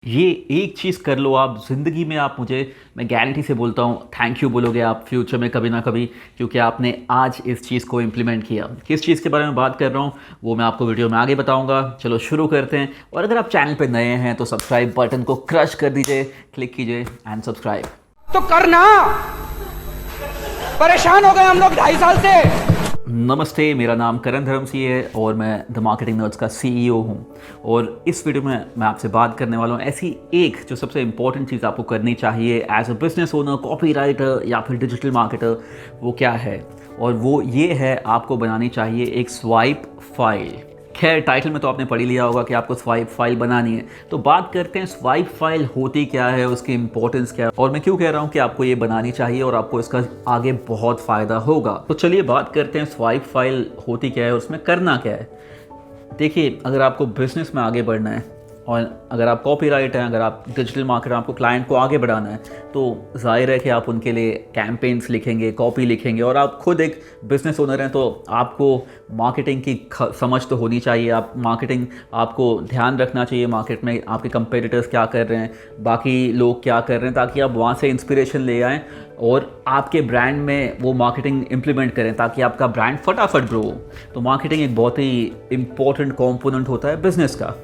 ये एक चीज़ कर लो आप ज़िंदगी में, आप मुझे, मैं गारंटी से बोलता हूँ, थैंक यू बोलोगे आप फ्यूचर में कभी ना कभी, क्योंकि आपने आज इस चीज़ को इम्प्लीमेंट किया। किस चीज़ के बारे में बात कर रहा हूँ वो मैं आपको वीडियो में आगे बताऊँगा। चलो शुरू करते हैं। और अगर आप चैनल पर नए हैं तो सब्सक्राइब बटन को क्रश कर दीजिए, क्लिक कीजिए एंड सब्सक्राइब तो करना। परेशान हो गए हम लोग 2.5 साल से। नमस्ते, मेरा नाम करण धर्मसी है और मैं द मार्केटिंग नर्ड्स का सीईओ हूँ। और इस वीडियो में मैं आपसे बात करने वाला हूँ ऐसी एक जो सबसे इंपॉर्टेंट चीज़ आपको करनी चाहिए as a business owner, copywriter या फिर डिजिटल मार्केटर। वो क्या है? और वो ये है, आपको बनानी चाहिए एक स्वाइप फाइल। खैर, टाइटल में तो आपने पढ़ ही लिया होगा कि आपको स्वाइप फाइल बनानी है। तो बात करते हैं स्वाइप फाइल होती क्या है, उसकी इंपॉर्टेंस क्या है और मैं क्यों कह रहा हूँ कि आपको ये बनानी चाहिए और आपको इसका आगे बहुत फ़ायदा होगा। तो चलिए बात करते हैं स्वाइप फाइल होती क्या है, उसमें करना क्या है। देखिए, अगर आपको बिज़नेस में आगे बढ़ना है और अगर आप कॉपीराइट हैं, अगर आप डिजिटल मार्केटर, आपको क्लाइंट को आगे बढ़ाना है, तो ज़ाहिर है कि आप उनके लिए कैंपेन्स लिखेंगे, कॉपी लिखेंगे। और आप खुद एक बिज़नेस ओनर हैं तो आपको मार्केटिंग की समझ तो होनी चाहिए। आप मार्केटिंग, आपको ध्यान रखना चाहिए मार्केट में आपके कंपेटिटर्स क्या कर रहे हैं, बाकी लोग क्या कर रहे हैं, ताकि आप वहाँ से इंस्पिरेशन ले आएँ और आपके ब्रांड में वो मार्केटिंग इम्प्लीमेंट करें ताकि आपका ब्रांड फटाफट ग्रो हो। तो मार्केटिंग एक बहुत ही इम्पोर्टेंट कॉम्पोनेंट होता है बिज़नेस का,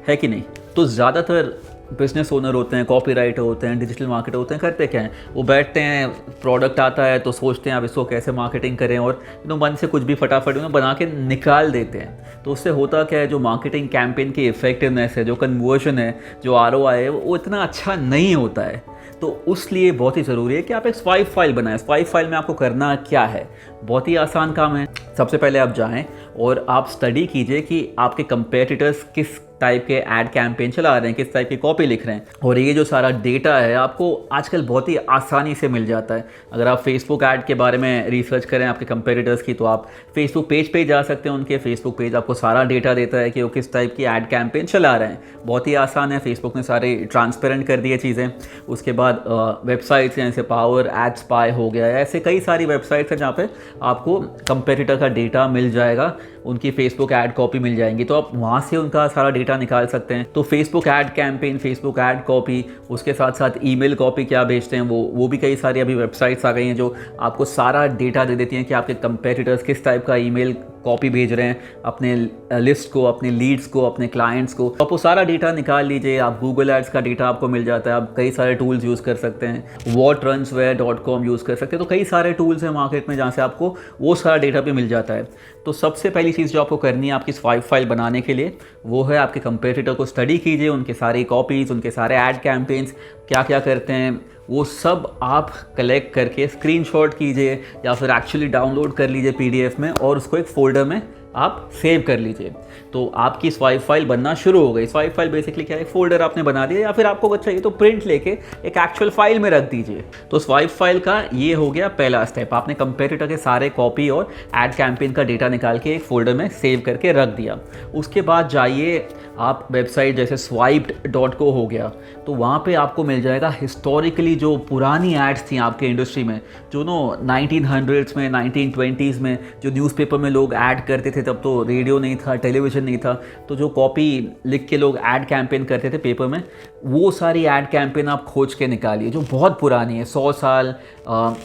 है कि नहीं? तो ज़्यादातर बिजनेस ओनर होते हैं, कॉपीराइटर होते हैं, डिजिटल मार्केटर होते हैं, करते क्या हैं, वो बैठते हैं, प्रोडक्ट आता है तो सोचते हैं अब इसको कैसे मार्केटिंग करें और मन से कुछ भी फटाफट बना के निकाल देते हैं। तो उससे होता क्या है, जो मार्केटिंग कैंपेन की इफेक्टिवनेस है, जो कन्वर्जन है, जो आरओआई है, वो इतना अच्छा नहीं होता है। तो उसलिए बहुत ही ज़रूरी है कि आप एक स्वाइप फाइल बनाएं। स्वाइप फाइल में आपको करना क्या है, बहुत ही आसान काम है। सबसे पहले आप जाएं और आप स्टडी कीजिए कि आपके कंपेटिटर्स किस टाइप के ऐड कैंपेन चला रहे हैं, किस टाइप की कॉपी लिख रहे हैं। और ये जो सारा डेटा है आपको आजकल बहुत ही आसानी से मिल जाता है। अगर आप फेसबुक ऐड के बारे में रिसर्च करें आपके कंपेटिटर्स की, तो आप फेसबुक पेज पे जा सकते हैं। उनके फेसबुक पेज आपको सारा डेटा देता है कि वो किस टाइप की ऐड कैंपेन चला रहे हैं। बहुत ही आसान है, फेसबुक ने सारे ट्रांसपेरेंट कर दिए चीज़ें। उसके बाद वेबसाइट्स हैं, जैसे पावर एड स्पाई हो गया, ऐसे कई सारी वेबसाइट्स हैं जहाँ पे आपको कंपेटिटर का डेटा मिल जाएगा, उनकी फेसबुक ऐड कॉपी मिल जाएंगी, तो आप वहाँ से उनका सारा डेटा निकाल सकते हैं। तो Facebook ad campaign, Facebook ad copy, उसके साथ साथ ईमेल कॉपी क्या भेजते हैं, वो भी कई सारी अभी वेबसाइट्स आ गई हैं जो आपको सारा डेटा दे देती हैं कि आपके कंपेटिटर्स किस टाइप का ईमेल कॉपी भेज रहे हैं अपने लिस्ट को, अपने लीड्स को, अपने क्लाइंट्स को। तो आप वो सारा डेटा निकाल लीजिए। आप गूगल एड्स का डेटा आपको मिल जाता है, आप कई सारे टूल्स यूज़ कर सकते हैं, whatrunware.com यूज़ कर सकते हैं। तो कई सारे टूल्स हैं मार्केट में जहाँ से आपको वो सारा डेटा भी मिल जाता है। तो सबसे पहली चीज़ जो आपको करनी है आपकी स्वाइप फाइल बनाने के लिए, वो है आपके कंपेटिटर को स्टडी कीजिए, उनके सारी कॉपीज़, उनके सारे ऐड कैंपेन्स क्या क्या करते हैं, वो सब आप कलेक्ट करके स्क्रीनशॉट कीजिए या फिर एक्चुअली डाउनलोड कर लीजिए पीडीएफ में और उसको एक फ़ोल्डर में आप सेव कर लीजिए। तो आपकी स्वाइप फाइल बनना शुरू हो गई। स्वाइप फाइल बेसिकली क्या है, एक फोल्डर आपने बना दिया, या फिर आपको चाहिए तो प्रिंट लेके एक एक्चुअल फाइल में रख दीजिए। तो स्वाइप फाइल का ये हो गया पहला स्टेप। आपने कंपेटिटर के सारे कॉपी और एड कैंपेन का डेटा निकाल के एक फोल्डर में सेव करके रख दिया। उसके बाद जाइए आप वेबसाइट जैसे swiped.co हो गया, तो वहाँ पे आपको मिल जाएगा हिस्टोरिकली जो पुरानी एड्स थी आपके इंडस्ट्री में, जो 1900s में, 1920s में जो न्यूज़पेपर में लोग ऐड करते थे। तब तो रेडियो नहीं था, टेलीविज़न नहीं था, तो जो कॉपी लिख के लोग ऐड कैंपेन करते थे पेपर में, वो सारी ऐड कैंपेन आप खोज के निकालिए जो बहुत पुरानी है, 100 साल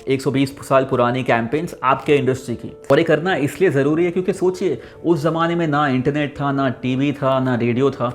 120 साल पुरानी कैंपेन्स आपके इंडस्ट्री की। और ये करना इसलिए ज़रूरी है क्योंकि सोचिए, उस ज़माने में ना इंटरनेट था, ना टीवी था, ना रेडियो था।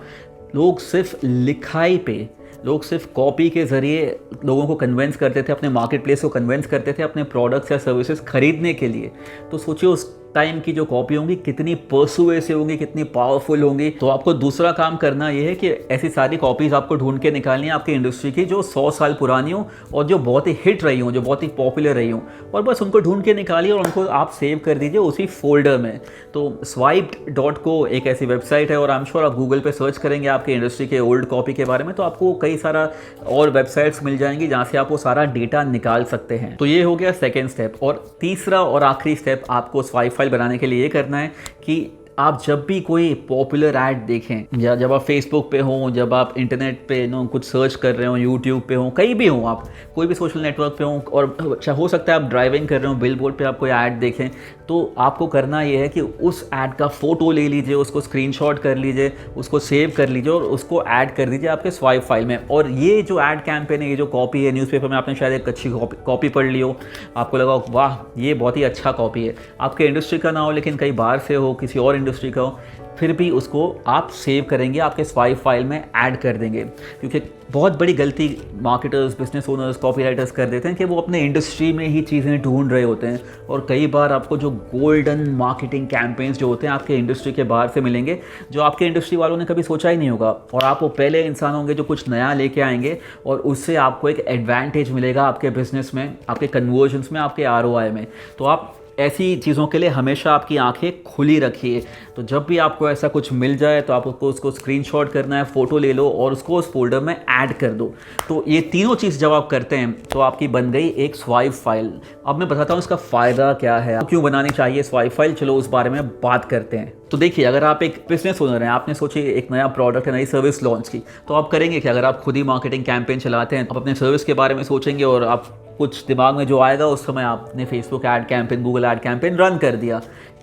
लोग सिर्फ लिखाई पे, लोग सिर्फ कॉपी के ज़रिए लोगों को कन्विंस करते थे, अपने मार्केट प्लेस को कन्विंस करते थे अपने प्रोडक्ट्स या सर्विसेज खरीदने के लिए। तो सोचिए उस टाइम की जो कॉपी होंगी कितनी पर्सुएसिव होंगी, कितनी पावरफुल होंगी। तो आपको दूसरा काम करना ये है कि ऐसी सारी कॉपीज़ आपको ढूंढ के निकालनी है आपकी इंडस्ट्री की जो 100 साल पुरानी हो और जो बहुत ही हिट रही हो, जो बहुत ही पॉपुलर रही हो, और बस उनको ढूंढ के निकालिए और उनको आप सेव कर दीजिए उसी फोल्डर में। तो swiped.co एक ऐसी वेबसाइट है और आई एम श्योर आप गूगल पे सर्च करेंगे आपके इंडस्ट्री के ओल्ड कॉपी के बारे में, तो आपको कई सारा और वेबसाइट्स मिल जाएंगी जहाँ से आप वो सारा डेटा निकाल सकते हैं। तो ये हो गया सेकेंड स्टेप। और तीसरा और आखिरी स्टेप आपको स्वाइप फाइल बनाने के लिए ये करना है कि आप जब भी कोई पॉपुलर ऐड देखें या जब आप फेसबुक पे हो, जब आप इंटरनेट पे कुछ सर्च कर रहे हो, यूट्यूब पे हो, कहीं भी हो, आप कोई भी सोशल नेटवर्क पे हो, और हो सकता है आप ड्राइविंग कर रहे हो, बिलबोर्ड पे आप कोई ऐड देखें, तो आपको करना ये है कि उस ऐड का फ़ोटो ले लीजिए, उसको स्क्रीनशॉट कर लीजिए, उसको सेव कर लीजिए और उसको ऐड कर दीजिए आपके स्वाइप फाइल में। और ये जो ऐड कैंपेन है, ये जो कॉपी है, न्यूज़पेपर में आपने शायद एक अच्छी कॉपी पढ़ ली हो, आपको लगा वाह ये बहुत ही अच्छा कॉपी है, आपके इंडस्ट्री का ना हो लेकिन कहीं बाहर से हो, किसी और इंडस्ट्री का हो, फिर भी उसको आप सेव करेंगे, आपके स्वाइप फाइल में ऐड कर देंगे। क्योंकि बहुत बड़ी गलती मार्केटर्स, बिजनेस ओनर्स, कॉपीराइटर्स कर देते हैं कि वो अपने इंडस्ट्री में ही चीज़ें ढूंढ रहे होते हैं, और कई बार आपको जो गोल्डन मार्केटिंग कैंपेन्स जो होते हैं आपके इंडस्ट्री के बाहर से मिलेंगे, जो आपके इंडस्ट्री वालों ने कभी सोचा ही नहीं होगा, और आप वो पहले इंसान होंगे जो कुछ नया लेके आएंगे, और उससे आपको एक एडवांटेज मिलेगा आपके बिजनेस में, आपके कन्वर्जन्स में, आपके ROI में। तो आप ऐसी चीज़ों के लिए हमेशा आपकी आंखें खुली रखिए। तो जब भी आपको ऐसा कुछ मिल जाए तो आप उसको स्क्रीनशॉट करना है, फ़ोटो ले लो और उसको उस फोल्डर में ऐड कर दो। तो ये तीनों चीज़ जब आप करते हैं तो आपकी बन गई एक स्वाइप फाइल। अब मैं बताता हूँ इसका फ़ायदा क्या है, क्यों बनानी चाहिए स्वाइप फाइल, चलो उस बारे में बात करते हैं। तो देखिए, अगर आप एक बिजनेस ओनर हैं, आपने सोची एक नया प्रोडक्ट है, नई सर्विस लॉन्च की, तो आप करेंगे कि अगर आप खुद ही मार्केटिंग कैंपेन चलाते हैं, आप अपने सर्विस के बारे में सोचेंगे और आप कुछ दिमाग में जो आएगा उस समय आपने Facebook ad campaign, Google add campaign run कर दिया।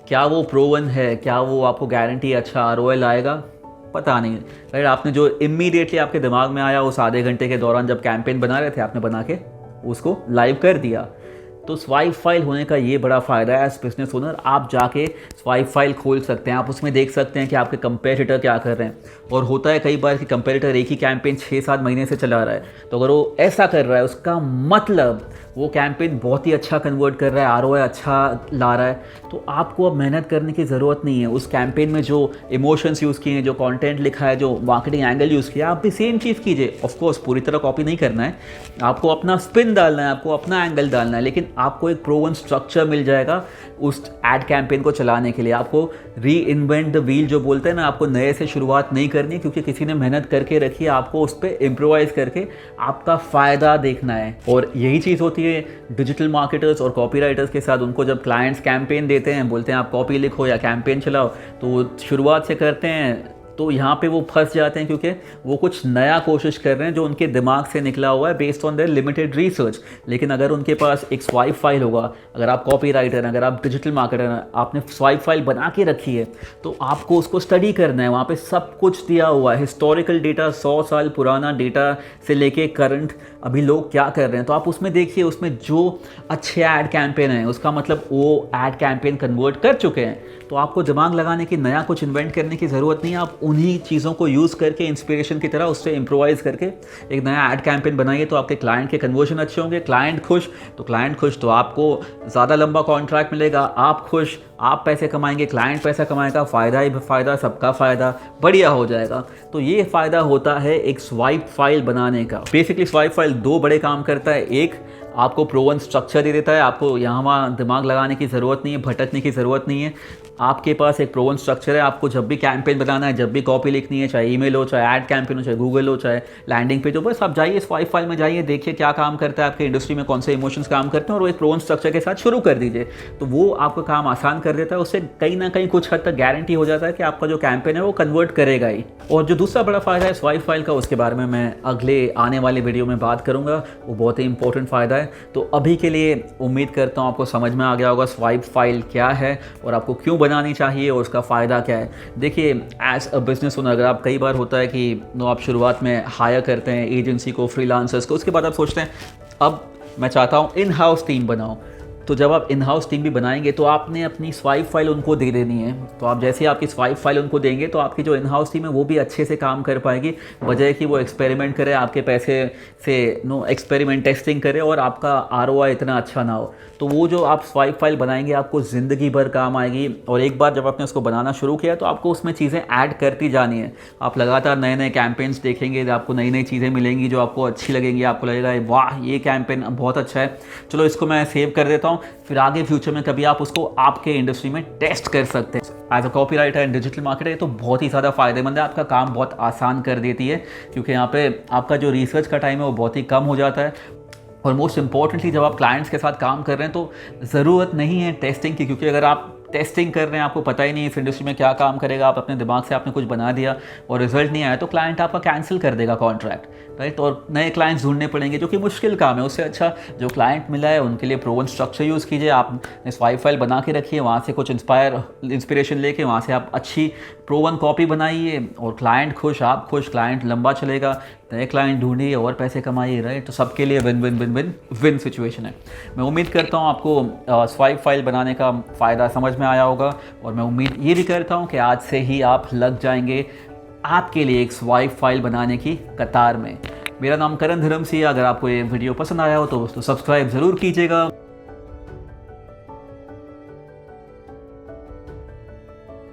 क्या वो प्रूवन है? क्या वो आपको गारंटी अच्छा ROI लाएगा? पता नहीं। राइट, आपने जो इमीडिएटली आपके दिमाग में आया उस आधे घंटे के दौरान जब कैंपेन बना रहे थे, आपने बना के उसको लाइव कर दिया। तो स्वाइप फाइल होने का ये बड़ा फ़ायदा है एज बिजनेस ओनर, आप जाके स्वाइप फाइल खोल सकते हैं, आप उसमें देख सकते हैं कि आपके कंपेटिटर क्या कर रहे हैं। और होता है कई बार कि कंपेटिटर एक ही कैंपेन 6-7 महीने से चला रहा है, तो अगर वो ऐसा कर रहा है उसका मतलब वो कैंपेन बहुत ही अच्छा कन्वर्ट कर रहा है, ROI अच्छा ला रहा है, तो आपको अब मेहनत करने की ज़रूरत नहीं है। उस कैंपेन में जो इमोशंस यूज़ किए हैं, जो कंटेंट लिखा है, जो मार्केटिंग एंगल यूज़ किया, आप भी सेम चीज़ कीजिए। ऑफ कोर्स पूरी तरह कॉपी नहीं करना है, आपको अपना स्पिन डालना है, आपको अपना एंगल डालना है, लेकिन आपको एक प्रूवन स्ट्रक्चर मिल जाएगा उस एड कैंपेन को चलाने के लिए। आपको री इन्वेंट द व्हील जो बोलते हैं ना, आपको नए से शुरुआत नहीं करनी, क्योंकि किसी ने मेहनत करके रखी है, आपको उस पर इम्प्रोवाइज़ करके आपका फ़ायदा देखना है। और यही चीज़ होती है डिजिटल मार्केटर्स और कॉपीराइटर्स के साथ। उनको जब क्लाइंट्स कैंपेन देते हैं, बोलते हैं आप कॉपी लिखो या कैंपेन चलाओ, तो वो शुरुआत से करते हैं, तो यहाँ पे वो फंस जाते हैं, क्योंकि वो कुछ नया कोशिश कर रहे हैं जो उनके दिमाग से निकला हुआ है based on their limited research. लेकिन अगर उनके पास एक स्वाइप फाइल होगा, अगर आप कॉपीराइटर हैं, अगर आप डिजिटल मार्केटर हैं, आपने स्वाइप फाइल बना के रखी है, तो आपको उसको स्टडी करना है। वहाँ पे सब कुछ दिया हुआ है, हिस्टोरिकल डेटा, 100 साल पुराना डेटा से लेके करंट अभी लोग क्या कर रहे हैं, तो आप उसमें देखिए, उसमें जो अच्छे ऐड कैंपेन हैं उसका मतलब वो ऐड कैंपेन कन्वर्ट कर चुके हैं। तो आपको दिमाग लगाने की, नया कुछ इन्वेंट करने की ज़रूरत नहीं है। आप उन्हीं चीज़ों को यूज़ करके इंस्पिरेशन की तरह उससे इम्प्रोवाइज़ करके एक नया ऐड कैंपेन बनाइए, तो आपके क्लाइंट के कन्वर्जन अच्छे होंगे। क्लाइंट खुश तो आपको ज़्यादा लंबा कॉन्ट्रैक्ट मिलेगा, आप खुश, आप पैसे कमाएंगे, क्लाइंट पैसा कमाएगा, फ़ायदा ही फ़ायदा, सबका फ़ायदा, बढ़िया हो जाएगा। तो ये फ़ायदा होता है एक स्वाइप फाइल बनाने का। बेसिकली स्वाइप फाइल 2 बड़े काम करता है। एक, आपको प्रूवन स्ट्रक्चर दे देता है, आपको यहाँ वहाँ दिमाग लगाने की ज़रूरत नहीं है, भटकने की ज़रूरत नहीं है। आपके पास एक प्रूवन स्ट्रक्चर है। आपको जब भी कैंपेन बनाना है, जब भी कॉपी लिखनी है, चाहे ईमेल हो, चाहे ऐड कैंपेन हो, चाहे गूगल हो, चाहे लैंडिंग पेज हो, बस आप जाइए स्वाइप फाइल में जाइए, देखिए क्या काम करता है आपके इंडस्ट्री में, कौन से इमोशंस काम करते हैं, और वो एक प्रूवन स्ट्रक्चर के साथ शुरू कर दीजिए। तो वो आपका काम आसान कर देता है। उससे कहीं ना कहीं कुछ हद तक गारंटी हो जाता है कि आपका जो कैंपेन है वो कन्वर्ट करेगा ही। और जो दूसरा बड़ा फ़ायदा है स्वाइप फाइल का, उसके बारे में मैं अगले आने वाले वीडियो में बात करूँगा, वो बहुत ही इंपॉर्टेंट फ़ायदा है। तो अभी के लिए उम्मीद करता हूँ आपको समझ में आ गया होगा स्वाइप फाइल क्या है और आपको क्यों बनानी चाहिए और उसका फ़ायदा क्या है। देखिए, एज अ बिजनेस ओनर, अगर आप, कई बार होता है कि आप शुरुआत में हायर करते हैं एजेंसी को, फ्रीलांसर्स को, उसके बाद आप सोचते हैं अब मैं चाहता हूँ इन हाउस टीम बनाओ। तो जब आप इन हाउस टीम भी बनाएंगे तो आपने अपनी स्वाइप फाइल उनको दे देनी है। तो आप जैसे ही आपकी स्वाइप फाइल उनको देंगे तो आपकी जो इन हाउस टीम है वो भी अच्छे से काम कर पाएगी, बजाय कि वो एक्सपेरिमेंट करे, आपके पैसे से एक्सपेरिमेंट टेस्टिंग करे और आपका ROI इतना अच्छा ना हो। तो वो जो आप स्वाइप फाइल बनाएंगे आपको ज़िंदगी भर काम आएगी। और एक बार जब आपने उसको बनाना शुरू किया तो आपको उसमें चीज़ें ऐड करती जानी है। आप लगातार नए नए कैंपेन्स देखेंगे, आपको नई नई चीज़ें मिलेंगी जो आपको अच्छी लगेंगी, आपको लगेगा वाह ये कैंपेन बहुत अच्छा है, चलो इसको मैं सेव कर देता हूँ। फिर आगे फ्यूचर में कभी आप उसको आपके इंडस्ट्री में टेस्ट कर सकते हैं। As a copywriter and digital marketer ये तो बहुत ही ज़्यादा फायदेमंद है, आपका काम बहुत आसान कर देती है, क्योंकि यहाँ पे आपका जो रिसर्च का टाइम है वो बहुत ही कम हो जाता है। और मोस्ट इंपॉर्टेंटली जब आप क्लाइंट्स के साथ काम कर रहे हैं तो ज़रूरत नहीं है टेस्टिंग की, क्योंकि अगर आप टेस्टिंग कर रहे हैं, आपको पता ही नहीं इस इंडस्ट्री में क्या काम करेगा, आप अपने दिमाग से आपने कुछ बना दिया और रिजल्ट नहीं आया तो क्लाइंट आपका कैंसिल कर देगा कॉन्ट्रैक्ट, राइट। और नए क्लाइंट्स ढूंढने पड़ेंगे जो कि मुश्किल काम है। उससे अच्छा जो क्लाइंट मिला है उनके लिए प्रूवन स्ट्रक्चर यूज़ कीजिए, आप स्वाइप फाइल बना के रखिए, वहाँ से कुछ इंस्पिरेशन लेके वहाँ से आप अच्छी प्रूवन कॉपी बनाइए और क्लाइंट खुश, आप खुश, क्लाइंट लंबा चलेगा, नए क्लाइंट ढूंढिए और पैसे कमाइए, राइट। तो सबके लिए win win win win win situation है। मैं उम्मीद करता हूँ आपको स्वाइप फाइल बनाने का फ़ायदा समझ में आया होगा और मैं उम्मीद ये भी करता हूँ कि आज से ही आप लग जाएंगे आपके लिए एक स्वाइप फाइल बनाने की कतार में। मेरा नाम करण धर्म सिंह है। अगर आपको ये वीडियो पसंद आया हो तो दोस्तों सब्सक्राइब ज़रूर कीजिएगा।